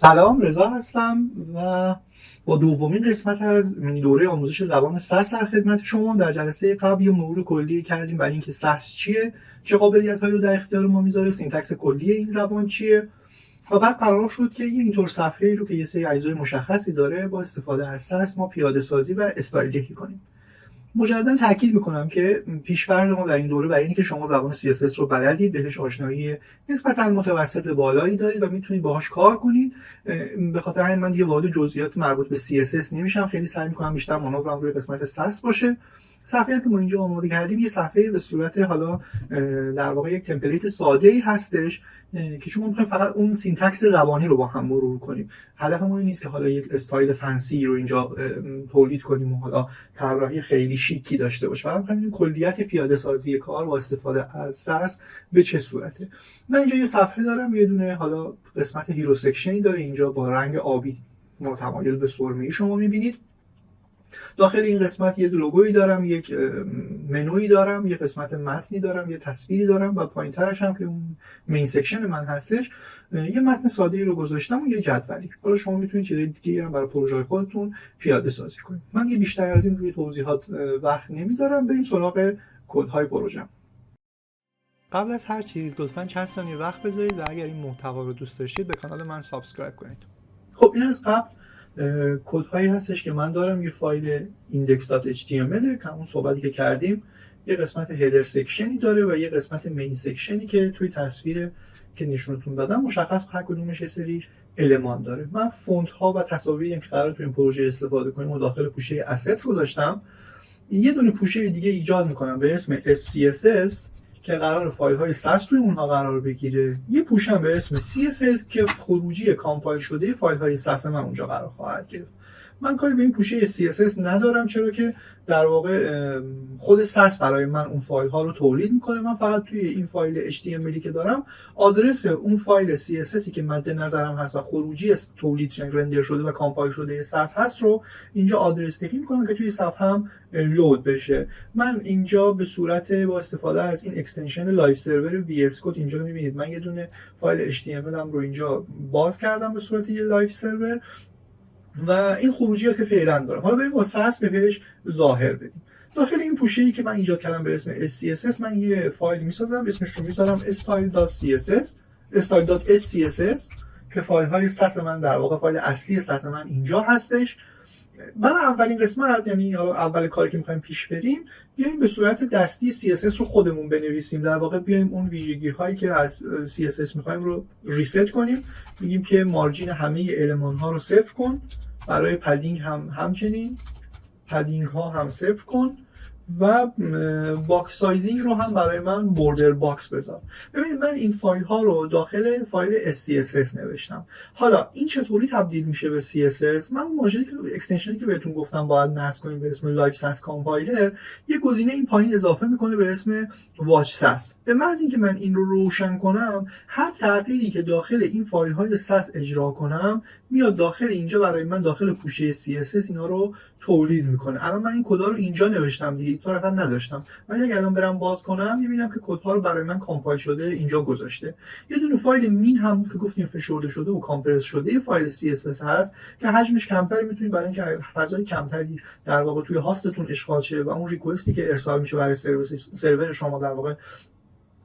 سلام، رضا هستم و با دومین قسمت از مینی دوره آموزش زبان ساس در خدمت شما. در جلسه قبل یه مرور کلی کردیم برای اینکه ساس چیه، چه قابلیت‌هایی رو در اختیار ما میذاره، سینتکس کلی این زبان چیه و بعد قرار شد که یه اینطور صفحه‌ای رو که یه سری اجزای مشخصی داره با استفاده از ساس ما پیاده سازی و استایل دهی کنیم. مجددا تاکید میکنم که پیش‌فرض ما در این دوره برای اینه که شما زبان CSS رو بلدید، بهش آشنایی نسبتاً متوسط به بالایی دارید و میتونید باهاش کار کنید. به خاطر همین من دیگه وارد جزئیات مربوط به CSS نمیشم، خیلی سعی میکنم بیشتر مانورم روی قسمت ساس باشه. صفحه‌ای که ما اینجا آماده کردیم یه صفحه به صورت حالا در واقع یک تمپلیت ساده‌ای هستش که شما می‌خواید فقط اون سینتکس زبانی رو با هم مرور کنیم. هدفمون این نیست که حالا یک استایل فنسی رو اینجا تولید کنیم و حالا طراحی خیلی شیکی داشته باشه. فقط می‌خوایم کلیت پیاده سازی کار با استفاده از ساس به چه صورته. من اینجا یه صفحه دارم، یه دونه حالا قسمت هیرو سکشنی داره اینجا با رنگ آبی متمایل به سرمه‌ای شما می‌بینید. داخل این قسمت یه لوگویی دارم، یک منویی دارم، یه قسمت متنی دارم، یه تصویری دارم و پایین‌ترش هم که اون مین سکشن من هستش یه متن ساده‌ای رو گذاشتم و یه جدولی. حالا شما میتونید چیزای دیگه هم برای پروژه خودتون پیاده سازی کنید. من یه بیشتر از این روی توضیحات وقت نمیذارم، بریم سراغ کدهای پروژه. قبل از هر چیز لطفاً چند ثانیه وقت بذارید و اگر این محتوا رو دوست داشتید به کانال من سابسکرایب کنید. خب این از قبل کدهایی هستش که من دارم. یه فایل index.html که همون صحبتی که کردیم، یه قسمت هیدر سکشنی داره و یه قسمت مین سکشنی که توی تصویر که نشونتون دادم مشخص هر کدومش یه سری المان داره. من فونت ها و تصاویری که قراره توی این پروژه استفاده کنیم و داخل پوشه asset گذاشتم. یه دونه پوشه دیگه ایجاد میکنم به اسم SCSS که قرار فایل های ساس توی اونها قرار بگیره. یه پوش هم به اسم CSS که خروجی کامپایل شده فایل های ساس من اونجا قرار خواهد گرفت. من کاری به این پوشه CSS ندارم، چرا که در واقع خود ساس برای من اون فایل ها رو تولید میکنه. من فقط توی این فایل HTML که دارم آدرس اون فایل CSSی که مد نظرم هست و خروجی تولید رندر شده و کامپایل شده ساس هست رو اینجا آدرس دهی میکنم که توی صفحه هم لود بشه. من اینجا به صورت با استفاده از این اکستنشن لایف سرور VS Code اینجا میبینید من یه دونه فایل HTML هم رو اینجا باز کردم به صورت یه لایف سرور و این خروجیات که فعلا دارم. حالا بریم با ساس بهش ظاهر بدیم. داخل این پوشه‌ای که من ایجاد کردم به اسم SCSS من یه فایل میسازم، اسمش رو میذارم style.css که فایل های ساس من در واقع فایل اصلی ساس من اینجا هستش. برای اولین قسمت، یعنی حالا اول کاری که می‌خوایم پیش بریم، بیایم به صورت دستی CSS رو خودمون بنویسیم. در واقع بیایم اون ویژگی هایی که از CSS می‌خوایم رو ریست کنیم. میگیم که مارجین همه المان ها رو صفر کن، برای پدینگ هم همچنین پدینگ ها هم صفر کن و باکس سایزینگ رو هم برای من بوردر باکس بذار. ببینید من این فایل ها رو داخل فایل SCSS نوشتم. حالا این چطوری تبدیل میشه به CSS؟ من ماژولی که اکستنشنی که بهتون گفتم باید نصب کنیم به اسم لایف ساس کامپایلر، یه گزینه این پایین اضافه میکنه به اسم واچ ساس. به محض اینکه من این رو روشن کنم، هر تغییری که داخل این فایل های ساس اجرا کنم میاد داخل اینجا برای من داخل پوشه CSS اینا رو تولید میکنه. الان من این کدا رو اینجا نوشتم دیگه، تو اصلا نداشتم، ولی اگه الان برم باز کنم میبینم که کدها رو برای من کامپایل شده اینجا گذاشته. یه دونه فایل مین هم که گفتیم فشرده شده و کامپرس شده یه فایل CSS هست که حجمش کمتری، میتونید برای اینکه فضای کمتری در واقع توی هاستتون اشغال شه و اون ریکوستی که ارسال میشه برای سرور شما در واقع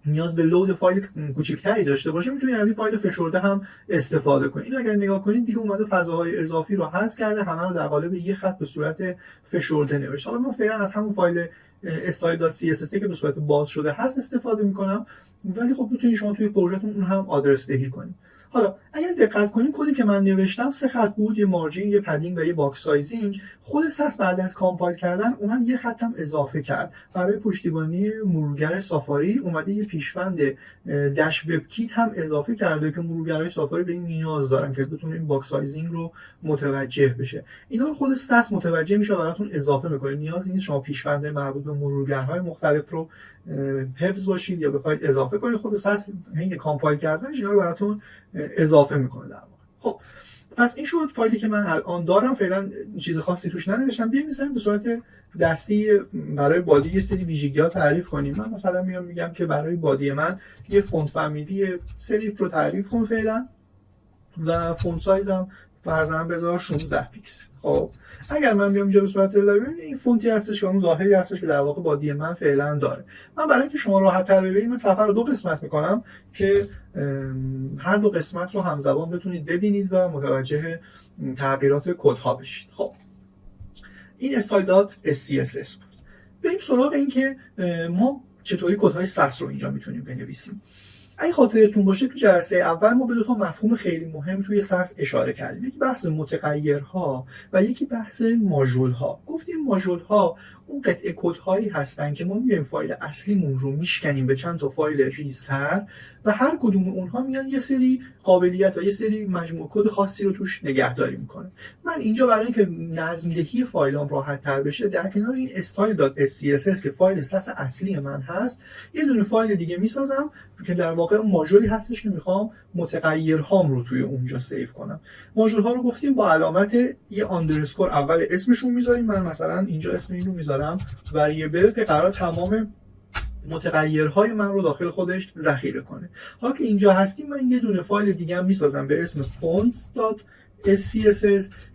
نیاز به لود فایل کوچکتری داشته باشه، میتونید از این فایل فشرده هم استفاده کنید. اینو اگر نگاه کنید دیگه اومده فضاهای اضافی رو حذف کرده، همه رو در قالب یه خط به صورت فشرده نوشته. حالا من فعلا از همون فایل style.css که به صورت باز شده هست استفاده میکنم، ولی خب میتونید شما توی پروژهتون اون هم آدرس دهی کنید. حالا اگر دقت کنیم کدی که من نوشتم 3 خط بود، یه مارجین، یه پدینگ و یه باکس سایزینگ. خود ساس بعد از کامپایل کردن اومد یه خط هم اضافه کرد برای پشتیبانی مرورگر سافاری. اومده یه پیشوند دش وب کیت هم اضافه کرده که مرورگرای سافاری به این نیاز دارن که بتونه این باکس سایزینگ رو متوجه بشه. اینا رو خود ساس متوجه میشه براتون اضافه میکنه. نیازی نیست شما پیشوند مربوط به مرورگرهای مختلف رو حفظ باشید یا بخواید اضافه کنید. خود ساس حین کامپایل کردنش اینا رو براتون اضافه میکنه در واقع. خب پس این شد فایلی که من الان دارم، فعلا چیز خاصی توش ننوشتم. بیایم مثلا به صورت دستی برای بادی یه سری ویژگی‌ها تعریف کنیم. من مثلا میگم که برای بادی من یه فونت فامیلی سریف رو تعریف کن فعلا و فونت سایزم فرضاً بذار 16 پیکسل. خب اگر من بیام اینجا به صورت لایبرری، این فونتی هستش که اون ظاهری هستش که در واقع بادی من فعلا داره. من برای اینکه شما راحت تر ببینید من صفحه رو 2 قسمت میکنم که هر 2 قسمت رو همزمان بتونید ببینید و متوجه تغییرات کدها بشید. خب این style.css بود. بریم سراغ این که ما چطوری کدهای سس رو اینجا میتونیم بنویسیم. اگه خاطرتون باشه تو جلسه اول ما به 2 تا مفهوم خیلی مهم توی سس اشاره کردیم. یکی بحث متغیرها و یکی بحث ماژول‌ها. گفتیم ماژول‌ها اون قطعه کدهایی هستن که ما میایم فایل اصلیمون رو میشکنیم به چند تا فایل ریزتر و هر کدوم اونها میان یه سری قابلیت و یه سری مجموعه کد خاصی رو توش نگهداری میکنه. من اینجا برای اینکه نظم‌دهی فایلام راحت تر بشه در کنار این style.css که فایل سس اصلی من هست یه دونه فایل دیگه میسازم که در واقع ماژولی هستش که میخوام متغیرهام رو توی اونجا سیو کنم. ماژول‌ها رو گفتیم با علامت یه آندرسکور اول اسمشون میذاریم. من مثلا اینجا اسم این رو میذارم variables که قرار تمام متغیرهای من رو داخل خودش ذخیره کنه. حالا که اینجا هستیم من یه دونه فایل دیگه هم میسازم به اسم fonts.css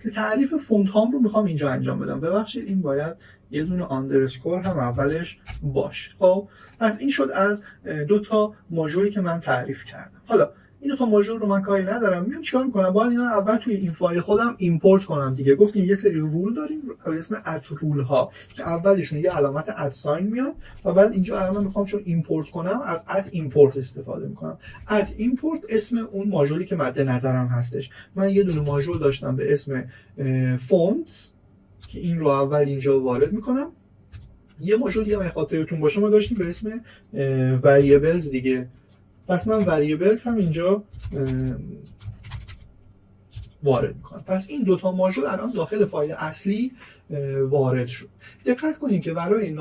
که تعریف فونت هام رو میخوام اینجا انجام بدم. ببخشید این باید یه دونه آندرسکور هم اولش باشه. خب پس این شد از 2 تا ماژولی که من تعریف کردم. حالا این 2 تا ماژول رو من کاری ندارم، میام چیکار میکنم؟ باید اینا اول توی این فایل خودم ایمپورت کنم دیگه. گفتیم یه سری رول داریم به اسم @رول ها که اولشون یه علامت @ساین میاد و بعد اینجا من میخوام چون ایمپورت کنم از @ایمپورت استفاده میکنم. @ایمپورت اسم اون ماژولی که مد نظرم هستش. من یه دونه ماژول داشتم به اسم فونتس که این رو اول اینجا وارد میکنم. یه ماژول دیگه من خاطرتون باشه ما داشتیم به اسم variables دیگه. پس من variables هم اینجا وارد میکنم. پس این 2 تا ماژول الان داخل فایل اصلی وارد شد. دقت کنید که برای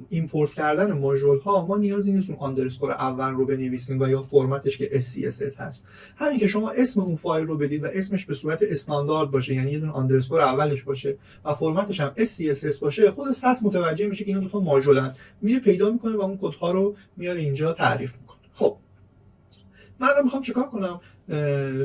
ایمپورت کردن ماژول ها ما نیازی نیست اون آندرسکور اول رو بنویسیم و یا فرمتش که SCSS هست. همین که شما اسم اون فایل رو بدید و اسمش به صورت استاندارد باشه، یعنی یه دونه آندرسکور اولش باشه و فرمتش هم SCSS باشه، خود سس متوجه میشه که این 2 تا ماژولن، میره پیدا میکنه و اون کدها رو میاره اینجا تعریف میکنه. خب من میخوام چیکار کنم؟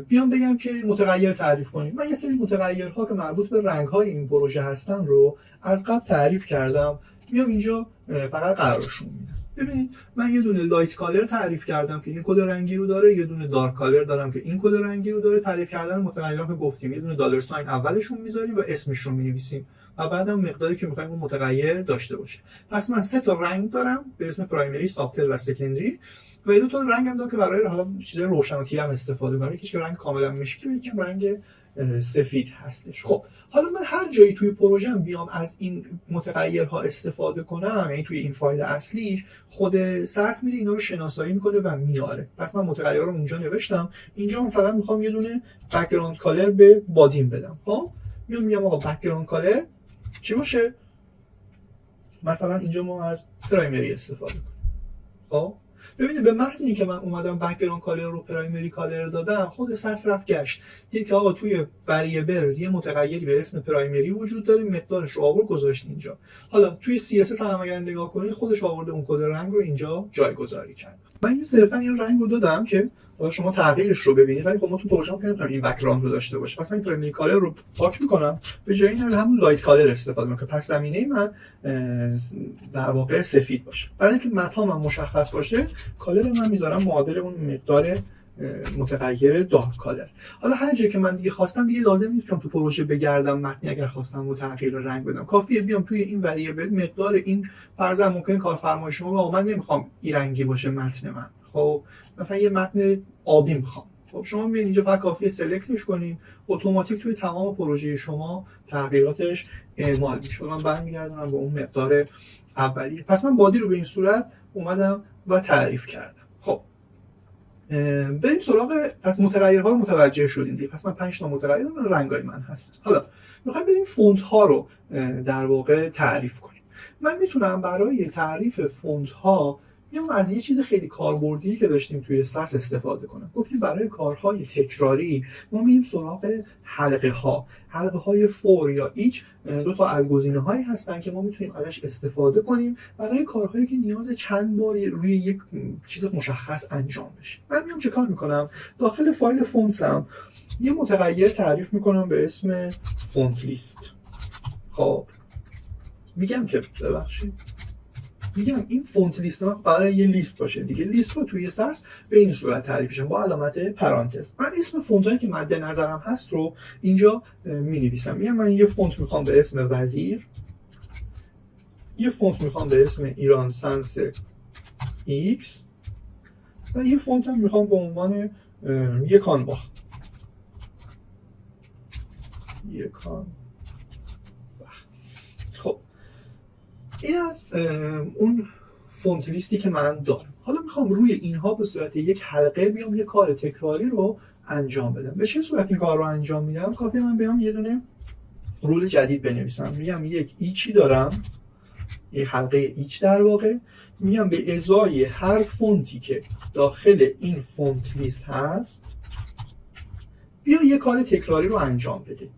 بیام بگم که متغیر تعریف کنیم. من یه سری متغیرها که مربوط به رنگ‌های این پروژه هستن رو از قبل تعریف کردم. میام اینجا فقط قرارشون میدم. ببینید من یه دونه لایت کالر تعریف کردم که این کد رنگی رو داره، یه دونه دارک کالر دارم که این کد رنگی رو داره. تعریف کردن متغیرها که گفتیم یه دونه دلار ساین اولشون میذاریم و اسمش رو می‌نویسیم و بعدم مقداری که می‌خوایم اون متغیر داشته باشه. پس من 3 تا رنگ دارم به اسم پرایمری، سابتل و سکندری و 2 تا رنگ هم دارم که برای حالا چیزای روشن و تیره هم استفاده می‌کنم. یکیش که رنگ کاملا مشکی و یکی رنگ سفید هستش. خب حالا من هر جایی توی پروژه‌ام بیام از این متغیرها استفاده کنم، یعنی توی این فایل اصلی خود سس میره اینا رو شناسایی میکنه و میاره. پس من متغیر رو اونجا نوشتم. اینجا مثلا میخوام یه دونه بک‌گراند کالر به بادیم بدم. خب میام آقا بک‌گراند کالر چی باشه؟ مثلا اینجا ما از پرایمری استفاده کنیم. خب ببینید به محض اینکه من اومدم بک‌گراند کالر رو پرایمری کالر دادم، خود سس رفت گشت دید که آقا توی variables یه متغیری به اسم پرایمری وجود داره، مقدارش رو آورد گذاشت اینجا. حالا توی CSS هم اگر نگاه کنید خودش آورده اون کد رنگ رو اینجا جایگذاری کرد. من این صرفا این رنگ رو دادم که حالا شما تغییرش رو ببینید، ولی خب ما تو پروژه نمی‌تونیم این بک‌گراند رو داشته باشه. پس من پرایمری کالر رو پاک می‌کنم، به جای این همون لایت کالر استفاده می‌کنم که پس زمینه من در واقع سفید باشه. برای اینکه متن من مشخص باشه، کالر من می‌ذارم معادل اون مقدار متغیر دارک کالر. حالا هر جایی که من دیگه خواستم دیگه لازم نیست که تو پروژه بگردم متنی اگر خواستم رو تغییر رنگ بدم. کافیه بیام توی این وریبل مقدار این فرضاً ممکنه کارفرمای شما من نمی‌خوام این رنگی باشه متن من. خب مثلا یه متن آبی می‌خوام. خب شما میاد اینجا فقط کافیه سلکتش کنین، اتوماتیک توی تمام پروژه شما تغییراتش اعمال میشه. من برمیگردم به اون مقدار اولیه. پس من بادی رو به این صورت اومدم و تعریف کردم. خب بریم سراغ پس متغیرها رو متوجه شدیم دیگه. پس من 5 تا متغیر دارم، رنگای من هست. حالا میخوایم بریم فونت ها رو در واقع تعریف کنیم. من میتونم برای تعریف فونت ها میام از یه چیز خیلی کاربردی که داشتیم توی ساس استفاده کنم. گفتیم برای کارهای تکراری ما میریم سراغ حلقه های فور یا ایچ. دو تا از گزینه هایی هستن که ما میتونیم ازش استفاده کنیم برای کارهایی که نیاز چند بار روی یک چیز مشخص انجام بشه. من میام چه کار میکنم؟ داخل فایل فونتسم یه متغیر تعریف میکنم به اسم فونت لیست. خب میگم این فونت لیست ما قراره یه لیست باشه دیگه. لیست ها توی ساس به این صورت تعریف میشن با علامت پرانتز. من اسم فونت هایی که مد نظرم هست رو اینجا مینویسم. میگم من یه فونت میخوام به اسم وزیر، یه فونت میخوام به اسم ایران سنس ایکس و یه فونت هم میخوام به عنوان یکانباخ. خب این از اون فونت لیستی که من دارم. حالا میخوام روی اینها به صورت یک حلقه بیام یه کار تکراری رو انجام بدم. به چه صورت این کار رو انجام میدم؟ کافیه من بیام یه دونه رول جدید بنویسم. میگم یک ایچی دارم، یک حلقه ایچ در واقع. میگم به ازای هر فونتی که داخل این فونت لیست هست بیا یه کار تکراری رو انجام بده.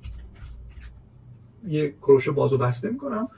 یه کروشه باز و بسته میکنم.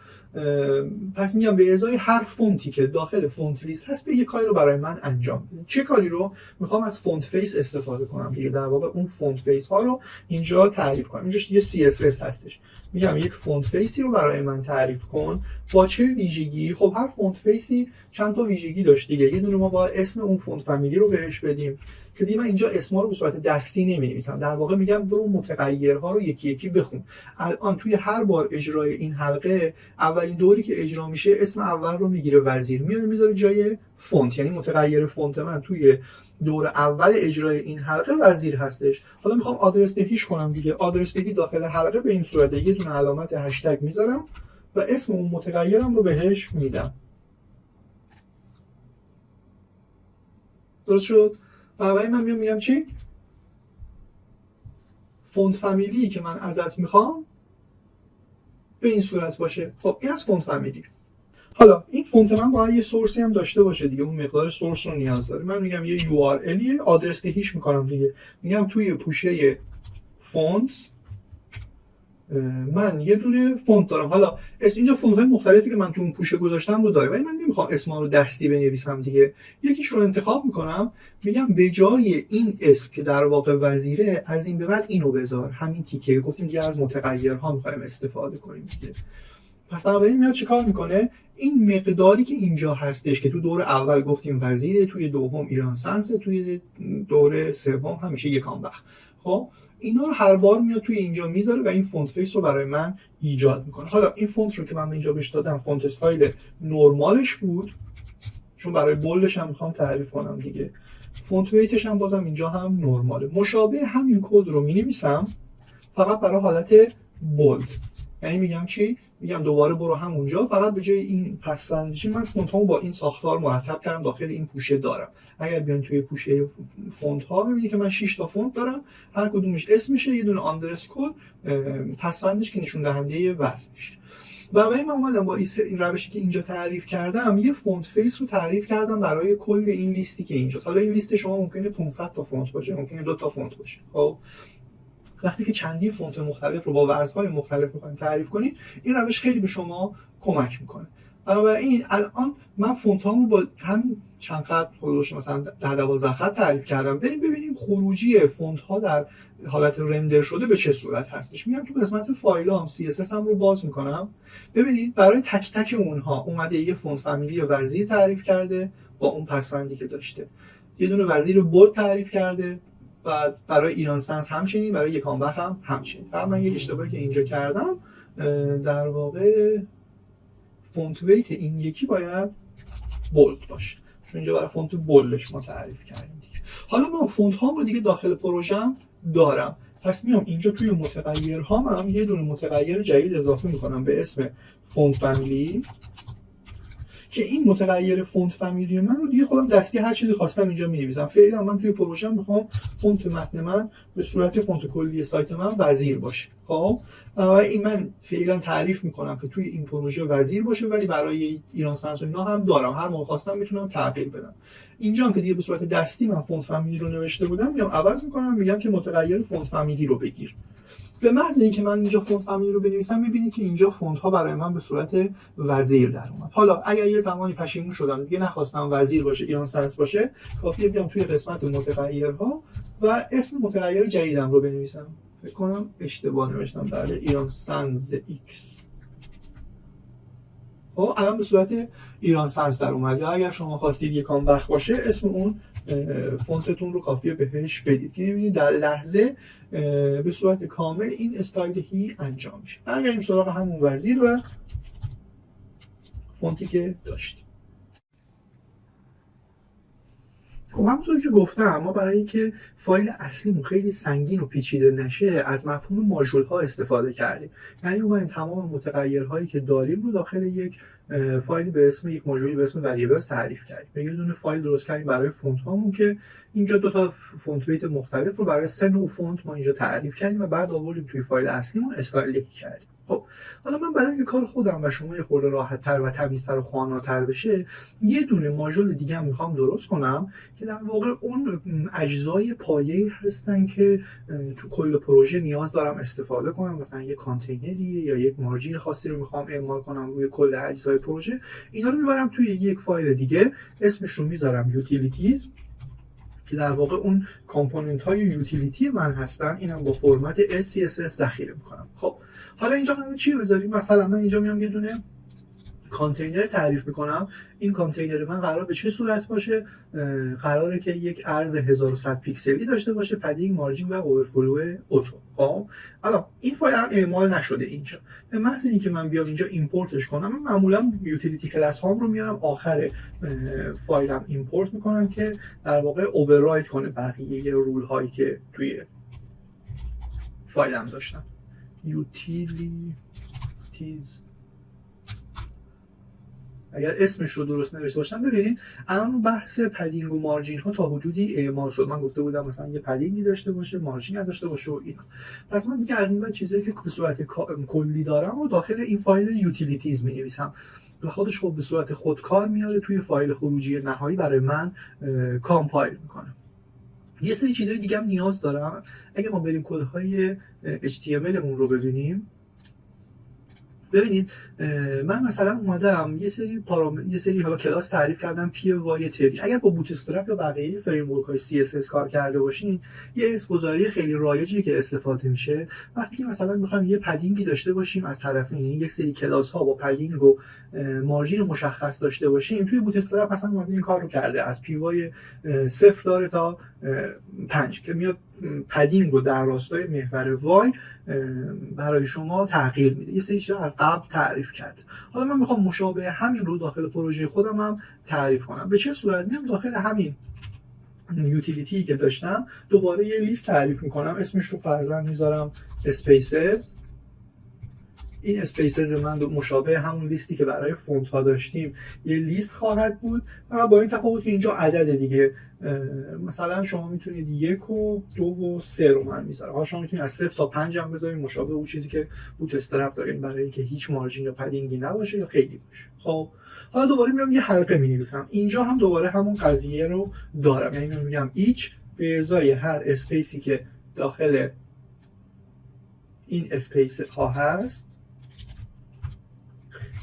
پس میگم به ازای هر فونتی که داخل فونت لیست هست به یه کاری رو برای من انجام بده. چه کاری رو؟ میخوام از فونت فیس استفاده کنم دیگه. در واقع اون فونت فیس ها رو اینجا تعریف کنم. اینجا یه CSS هستش. میگم یک فونت فیسی رو برای من تعریف کن با چه ویژگی. خب هر فونت فیسی چند تا ویژگی داشت دیگه. یه دونه ما باید اسم اون فونت فامیلی رو بهش بدیم که دیگه من اینجا اسما رو به صورت دستی نمی‌نویسم. در واقع میگم برو متغیرها رو یکی یکی بخون. الان توی هر بار اجرای این حلقه اولین دوری که اجرا میشه اسم اول رو میگیره وزیر، میذاره جای فونت. یعنی متغیر فونت من توی دور اول اجرای این حلقه وزیر هستش. حالا میخوام آدرس دهیش کنم دیگه. آدرس دهی داخل حلقه به این صورته. یه دونه علامت هشتگ میذارم و اسم اون متغیرم رو بهش میدم. درست شد؟ برای من میگم چی؟ فونت فامیلی که من ازت میخوام به این صورت باشه. خب این از فونت فامیلی. حالا این فونت من باید یه سورسی هم داشته باشه دیگه. اون مقدار سورس رو نیاز داره. من میگم یه URL آدرس دهیش میکنم دیگه. میگم توی پوشه فونت من یه دونه فونت دارم. حالا اسم اینجا فونت های مختلفی که من تو اون پوشه گذاشتم رو داره ولی من نمیخوام اسما رو دستی بنویسم دیگه. یکیش رو انتخاب میکنم. میگم به جای این اسم که در واقع وزیره از این به بعد اینو بذار. همین تیکه گفتیم دیگه از متغیرها میخوایم استفاده کنیم دیگه. پس بنابراین میاد چیکار میکنه؟ این مقداری که اینجا هستش که تو دور اول گفتیم وزیره، توی دوم ایران سنس، توی دور سوم همیشه یکانبخ. خب اینا رو هر بار میاد توی اینجا میذاره و این فونت فیس رو برای من ایجاد میکنه. حالا این فونت رو که من اینجا بهش دادم فونت استایل نرمالش بود چون برای بولدش هم میخوام تعریف کنم دیگه. فونت ویتش هم بازم اینجا هم نرماله. مشابه همین کد رو مینویسم فقط برای حالت بولد. یعنی میگم چی؟ میگم دوباره برو همونجا، فقط به جای این پس‌بندی من فونت‌هامو با این ساختار مرتب کردم داخل این پوشه دارم. اگر بیان توی پوشه فونت‌ها می‌بینید که من 6 تا فونت دارم، هر کدومش اسمشه، یه دونه آندرسکور پس‌بندش که نشون دهنده وزنشه. بنابراین من اومدم با این روشی که اینجا تعریف کردم یه فونت فیس رو تعریف کردم برای کل این لیستی که اینجاست. حالا این لیست شما ممکنه 500 تا فونت باشه، ممکنه 2 تا فونت باشه. خب وقتی که چندین فونت مختلف رو با وزن‌های مختلف می‌خواید تعریف کنید این روش خیلی به شما کمک میکنه. بنابراین الان من فونت‌هامو با هم چند خط حدودش مثلا 10-12 خط تعریف کردم. بریم ببینیم خروجی فونت‌ها در حالت رندر شده به چه صورت هستش. میام تو قسمت فایلام CSS هم رو باز میکنم. ببینید برای تک تک اونها اومده یه فونت فامیلی وزیر تعریف کرده با اون پس‌بندی که داشته. یه دونه وزیر بولد تعریف کرده و برای ایران سنس همچنین، برای یکانبخ هم همچنین. فقط من یه اشتباهی که اینجا کردم در واقع فونت ویت این یکی باید بولد باشه چون اینجا برای فونت بولدش ما تعریف کردیم دیگه. حالا من فونت هام رو دیگه داخل پروژم دارم، پس میام اینجا توی متغیرهام هم یه دونه متغیر جدید اضافه میکنم به اسم فونت فامیلی که این متغیر فونت فامیلی من رو دیگه خودم دستی هر چیزی خواستم اینجا می‌نویسم. فعلا من توی پروژه میخوام فونت متن من به صورت فونت کلی سایت من وزیر باشه. خب این من فعلا تعریف میکنم که توی این پروژه وزیر باشه، ولی برای ایران سنس و اینا هم دارم، هر موقع خواستم میتونم تغییر بدم. اینجا هم که دیگه به صورت دستی من فونت فامیلی رو نوشته بودم، میام عوض میکنم، میگم که متغیر فونت فامیلی رو بگیر. به محض اینکه من اینجا فونت فامیلی رو بنویسم، میبینید که اینجا فونت ها برای من به صورت وزیر در اومد. حالا اگر یه زمانی پشیمون شدم دیگه نخواستم وزیر باشه، ایران سنس باشه، کافیه بیام توی قسمت متغیرها و اسم متغیر جدیدم رو بنویسم. فکر کنم اشتباه نوشتم، بله، ایران سنس ایکس. خب الان به صورت ایران سنس در اومد. یا اگر شما خواستید یکم وقت باشه، اسم اون فونتتون رو کافیه بهش بدید که می‌بینید در لحظه به صورت کامل این استایلینگ انجام میشه. برگردیم سراغ همون وزیر و فونتی که داشتیم. خب همونطور که گفتم، ما برای اینکه فایل اصلیمون خیلی سنگین و پیچیده نشه، از مفهوم ماژول ها استفاده کردیم. یعنی اومدیم تمام متغیرهایی که داریم رو داخل یک فایلی به اسم یک ماژولی به اسم وریبلز تعریف کردیم. یه دونه فایل درست کردیم برای فونت هامون که اینجا دو تا فونت ویت مختلف رو برای سه نوع فونت ما اینجا تعریف کردیم و بعد آوردیم توی فایل اصلیمون استایل کردیم. خب حالا من برای اینکه کار خودم و شما یه خورده راحت‌تر و تمیزتر و خواناتر بشه، یه دونه ماژول دیگه هم میخوام درست کنم که در واقع اون اجزای پایه‌ای هستن که تو کل پروژه نیاز دارم استفاده کنم. مثلا یه کانتینریه یا یک مارجین خاصی رو میخوام اعمال کنم روی کل اجزای پروژه. اینا رو میبرم توی یک فایل دیگه، اسمش رو میذارم یوتیلیتیز، که در واقع اون کامپوننت های یوتیلیتی من هستن. اینم با فرمت SCSS ذخیره میکنم. خب حالا اینجا قراره چی بذاریم؟ مثلا من اینجا میام یه دونه کانتینر تعریف میکنم. این کانتینر من قرار به چه صورت باشه؟ قراره که یک عرض 1100 پیکسلی داشته باشه، پدینگ، مارجین و اورفلو اتو. خب حالا این فایل هم اعمال نشده اینجا. به محض اینکه من بیام اینجا ایمپورتش کنم، من معمولا یوتیلیتی کلاس هام رو میارم آخر فایلم ایمپورت میکنم که در واقع اوورراید کنه بقیه رول هایی که توی فایلم داشتم. یوتیلیتیز اگر اسمش رو درست نوشته باشم، ببینید الان بحث پدینگ و مارجین ها تا حدودی اعمال شد. من گفته بودم مثلا یه پدینگی داشته باشه، مارجین نداشته باشه و اینا. پس من دیگه از این بعد چیزایی که به صورت کلی دارم و داخل این فایل یوتیلیتیز می‌نویسم و خودش خب به صورت خودکار میاره توی فایل خروجی نهایی برای من کامپایل میکنه. یه سری چیزای دیگه هم نیاز دارم. اگه ما بریم کدهای HTML مون رو ببینیم، ببینید من مثلا اومدم یه سری حالا کلاس تعریف کردم، پی وای تری. اگر با بوت استرپ یا بقیه فریم ورک های CSS کار کرده باشین، یه اسم گذاری خیلی رایجی که استفاده میشه وقتی که مثلا میخوایم یه پدینگی داشته باشیم از طرفین، یعنی یک سری کلاس ها با پدینگ و مارجین مشخص داشته باشیم. توی بوت استرپ مثلا اومده این کار رو کرده، از پی وای 0 داره تا 5 که میاد پدینگ رو در راستای محور وای برای شما تغییر میده. یه سری چیزا از قبل تعریف کرد. حالا من میخوام مشابه همین رو داخل پروژه خودم هم تعریف کنم. به چه صورت؟ میام داخل همین یوتیلیتی که داشتم دوباره یه لیست تعریف میکنم، اسمش رو فرضاً میذارم اسپیسز. این اسپیسز من مشابه همون لیستی که برای فونت ها داشتیم یه لیست خواهد بود، و با این تفاوت که اینجا عدد دیگه، مثلا شما میتونید 1 و 2 و 3 رو من میذارم. حالا شما میتونید از 0 تا 5 هم بذارید، مشابه اون چیزی که بوت استرپ دارین برای اینکه هیچ مارجین یا پدینگی نباشه یا خیلی باشه. خب حالا دوباره میام یه حلقه مینویسم. اینجا هم دوباره همون قضیه رو دارم، یعنی میگم ایچ به ازای هر اسپیسی که داخل این اسپیس ها هست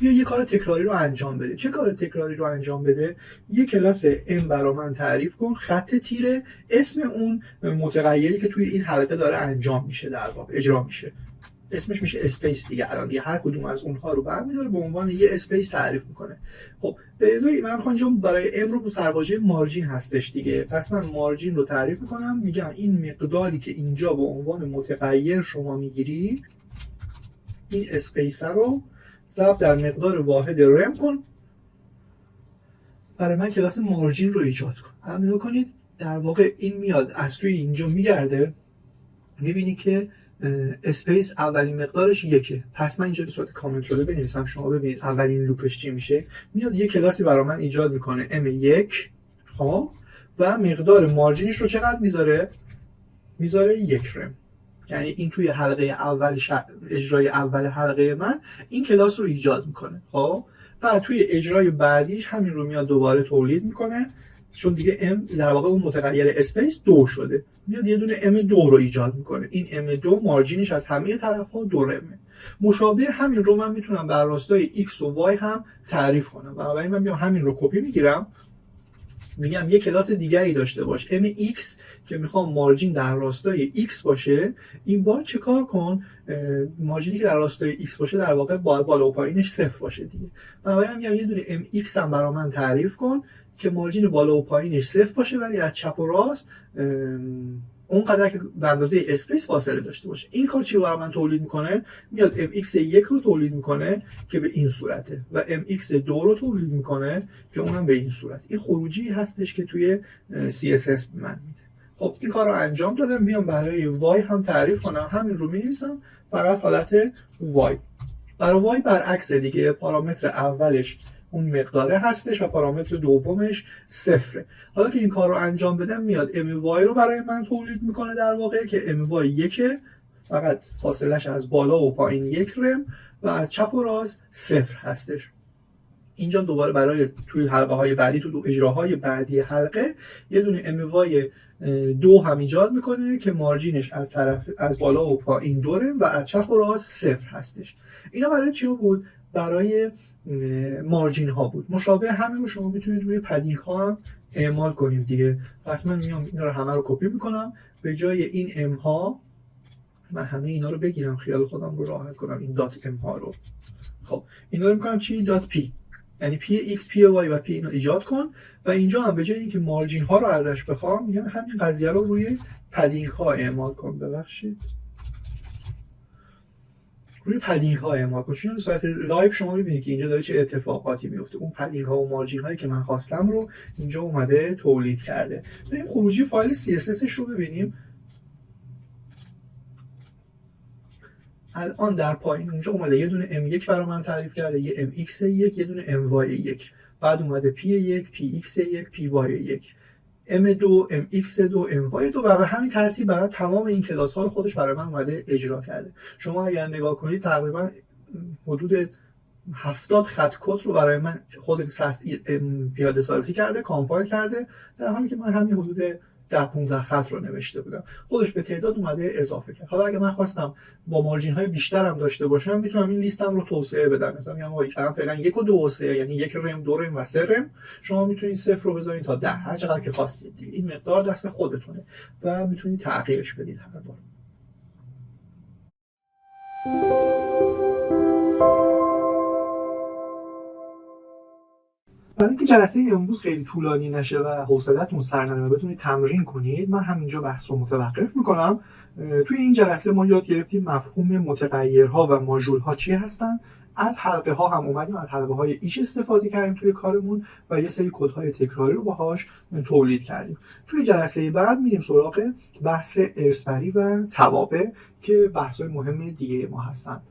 یه کار تکراری رو انجام بده. چه کار تکراری رو انجام بده؟ یه کلاس M برا من تعریف کن، خط تیره، اسم اون متغیری که توی این حلقه داره انجام میشه، در واقع اجرا میشه، اسمش میشه اسپیس دیگه. الان دیگه هر کدوم از اونها رو برمی‌داره به عنوان یه اسپیس تعریف میکنه. خب به ازای من میخوام اینجا برای M رو سرواژه مارجین هستش دیگه، پس من مارجین رو تعریف میکنم، میگم این مقداری که اینجا به عنوان متغیر شما میگیری، این اسپیس رو ضرب در مقدار واحد رم کن، برای من کلاس مارجین رو ایجاد کن. الان نگاه کنید در واقع این میاد از توی اینجا میگرده میبینی که اسپیس اولین مقدارش یکه. پس من اینجا به صورت کامنت شده بنویسم، شما ببینید اولین لوپش چی میشه. میاد یه کلاسی برای من ایجاد میکنه m1 خب و مقدار مارجینش رو چقدر میذاره 1 رم. یعنی این توی حلقه اول اجرای اول حلقه من این کلاس رو ایجاد میکنه. خب بعد توی اجرای بعدیش همین رو میاد دوباره تولید میکنه، چون دیگه m در واقع اون متغیر اسپیس 2 شده، میاد یه دونه m2 رو ایجاد میکنه. این m2 مارجینش از همه طرف‌ها 2 رمه. مشابه همین رو من میتونم بر راستای x و y هم تعریف کنم. بنابراین من میام همین رو کپی میگیرم، میگم یه کلاس دیگری داشته باش mx که میخوام مارجین در راستای x باشه. این بار چه کار کن؟ مارجینی که در راستای x باشه در واقع باید بالا و پایینش 0 باشه دیگه. بنابراین میگم یه دونه mx هم برا من تعریف کن که مارجین بالا و پایینش 0 باشه، ولی از چپ و راست اونقدر که به اندازه اسپیس فاصله داشته باشه. این کار چی برای من تولید میکنه؟ میاد mx1 رو تولید میکنه که به این صورته و mx2 رو تولید میکنه که اونم به این صورت. این خروجی هستش که توی CSS به من میده. خب این کار رو انجام دادم. بیام برای y هم تعریف کنم، همین رو مینویسم فقط حالت y. برای y برعکس دیگه، پارامتر اولش اون مقداره هستش و پارامتر دومش 0. حالا که این کار رو انجام بدم میاد my رو برای من تولید میکنه در واقع که my 1 فقط فاصلش از بالا و پایین 1 رم و از چپ و راست 0 هستش. اینجا دوباره برای توی حلقه های بعدی، تو اجراهای بعدی حلقه یه دونه my 2 هم ایجاد میکنه که مارجینش از بالا و پایین 2 رم و از چپ و راست 0 هستش. اینا برای چی بود؟ برای مارجین ها بود. مشابه همین رو شما میتونید روی پدینگ ها هم اعمال کنید دیگه. پس من میام اینا رو همه رو کپی میکنم، به جای این ام ها من همه اینا رو بگیرم، خیال خودم رو راحت کنم، این دات ام ها رو. خب اینا رو میکنم چی؟ دات پی، یعنی پی ایکس، پی وای و پی اینو ایجاد کن و اینجا هم به جای اینکه مارجین ها رو ازش بخوام میگم همین قضیه رو روی پدینگ ها اعمال کن. ببخشید، روی پدینگ ها اعمال کن، چون صورت لایو شما می‌بینید که اینجا داره چه اتفاقاتی میفته. اون پدینگ ها و مارجین هایی که من خواستم رو اینجا اومده تولید کرده. بریم خروجی فایل CSS رو ببینیم. الان در پایین اونجا اومده یه دونه m1 برای من تعریف کرده، یه mx1، یه دونه my1، بعد اومده p1 px1 py1 m2 mx2 my2 و به همین ترتیب برای تمام این کلاس ها رو خودش برای من اومده اجرا کرده. شما اگر نگاه کنید تقریبا حدود 70 خط کد رو برای من خود پیاده سازی کرده، کامپایل کرده، در حالی که من همین حدود 10-15 خط رو نوشته بودم. خودش به تعداد اومده اضافه کرد. حالا اگه من خواستم با مارجین های بیشتر هم داشته باشم میتونم این لیستم رو توسعه بدم. مثلا میگم الان فعلا 1 و 2 و 3، یعنی 1 رم، 2 رم و 3 رم. شما میتونید 0 رو بذارید تا 10، هر چقدر که خواستید دیگه. این مقدار دست خودتونه و میتونید تغییرش بدید هر بار. برای اینکه جلسه امروز خیلی طولانی نشه و حوصله‌تون سر نره و بتونید تمرین کنید، من همینجا بحث رو متوقف میکنم. توی این جلسه ما یاد گرفتیم مفهوم متغیرها و ماژول‌ها چی هستن. از حلقه ها هم اومدیم از حلقه های ایش استفاده کردیم توی کارمون و یه سری کدهای تکراری رو باهاش تولید کردیم. توی جلسه بعد میریم سراغ بحث ارث‌بری و توابع که بحث‌های مهم دیگه ما هستن.